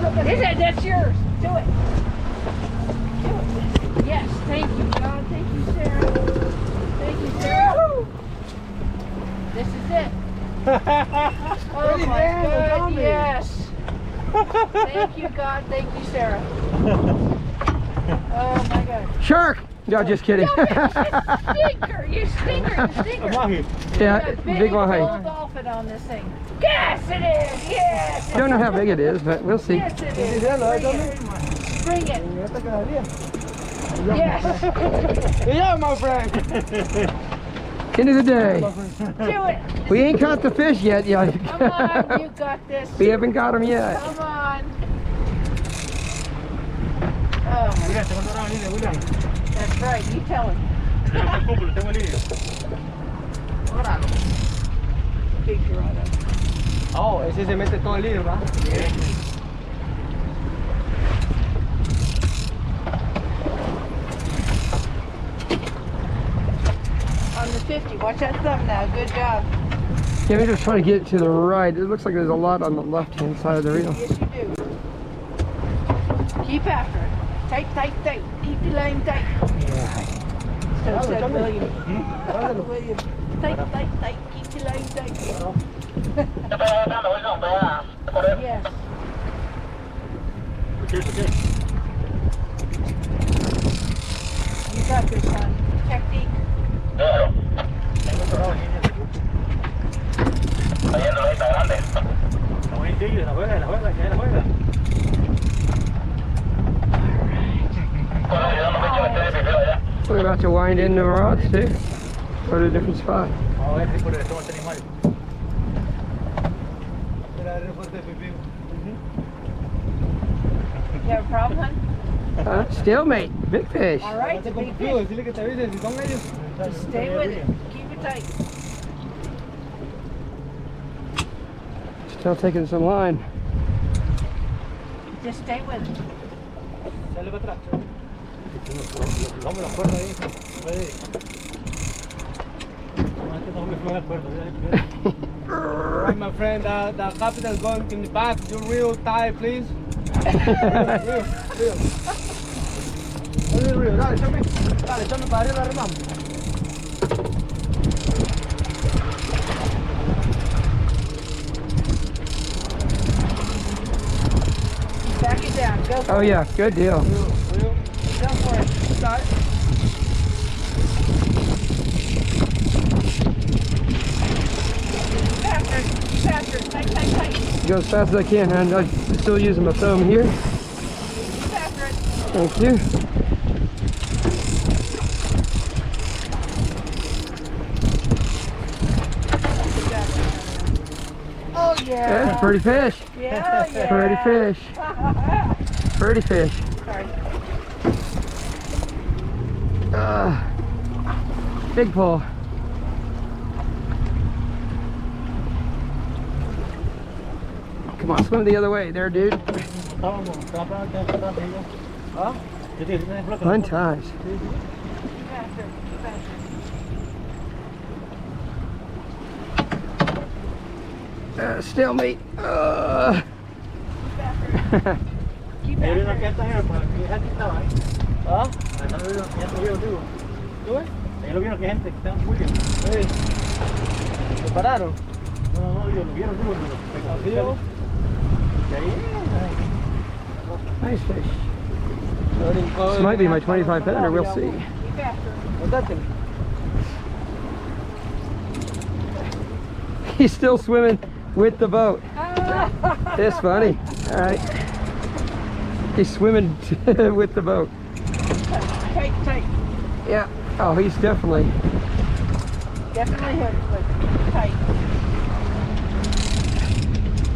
Is it? That's yours. Do it. Do it. Yes. Thank you, God. Thank you, Sarah. Thank you, Sarah. This is it. Oh my God. Yes. Thank you, God. Thank you, Sarah. Oh my God. Shark! No, just kidding. No, you stinker. Yeah, big one. Gold dolphin on this thing. Yes, it is. Yes. Don't know how big it is, but we'll see. Yes, it is. Bring it. Yes. Yeah, my friend. End of the day. Do it. We ain't caught the fish yet. Yeah. Come on, you got this. We haven't got them yet. Come on. Oh my God. That's right. You tell him. Dorado. Big Dorado. Oh, ese se mete todo el hilo, ¿verdad? On the 50. Watch that thumb now. Good job. Yeah, we're just trying to get it to the right. It looks like there's a lot on the left-hand side of the reel. Yes, you do. Keep after it. Tight. Keep the line tight. So said William. William. Tight. Keep the line tight. Yes. You got this, son. Technique. We're about to wind in the rods too. Go to a different spot. You have a problem, hon? Stalemate. Big fish. All right, the big fish. Just stay with it. Keep it tight. Still taking some line. Just stay with it. Alright, my friend, the capital going in the back. You real tight, please. Real. Dale, échame para arriba, remamos. Back it down. Go for Oh yeah, good deal. it. Go for it. Start. Faster. Tight. Go as fast as I can, and I'm still using my thumb here. Faster. Thank you. Oh yeah. That's a pretty fish. Yeah. Pretty fish. Pretty fish. Sorry. Big pull. Come on, swim the other way there, dude. Fun times. Stalemate. Keep after it. ¿Se pararon? Nice fish. This might be my 25 pounder, we'll see. Keep after it. What's that? He's still swimming with the boat. It's funny. All right. He's swimming with the boat. Tight. Yeah. Oh, he's definitely. Definitely hooked, but tight.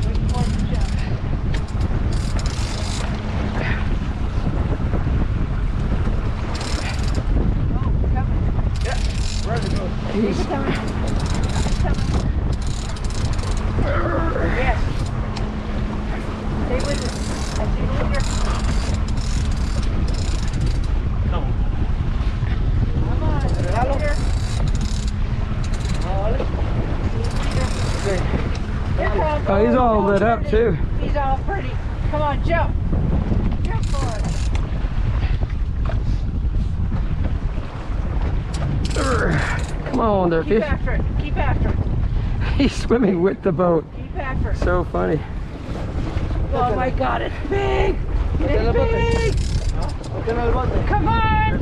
Wait for him to jump. Oh, coming. He's He's coming. Yes. Stay with it. As you leader. Come on. Leader. Here comes. Oh, he's all lit up too. He's all pretty. Come on, jump. Jump for it. Come on there, Keep fish. after it. Keep after it. He's swimming with the boat. Keep after it. So funny. Oh my God, it's big. It's big. Come on.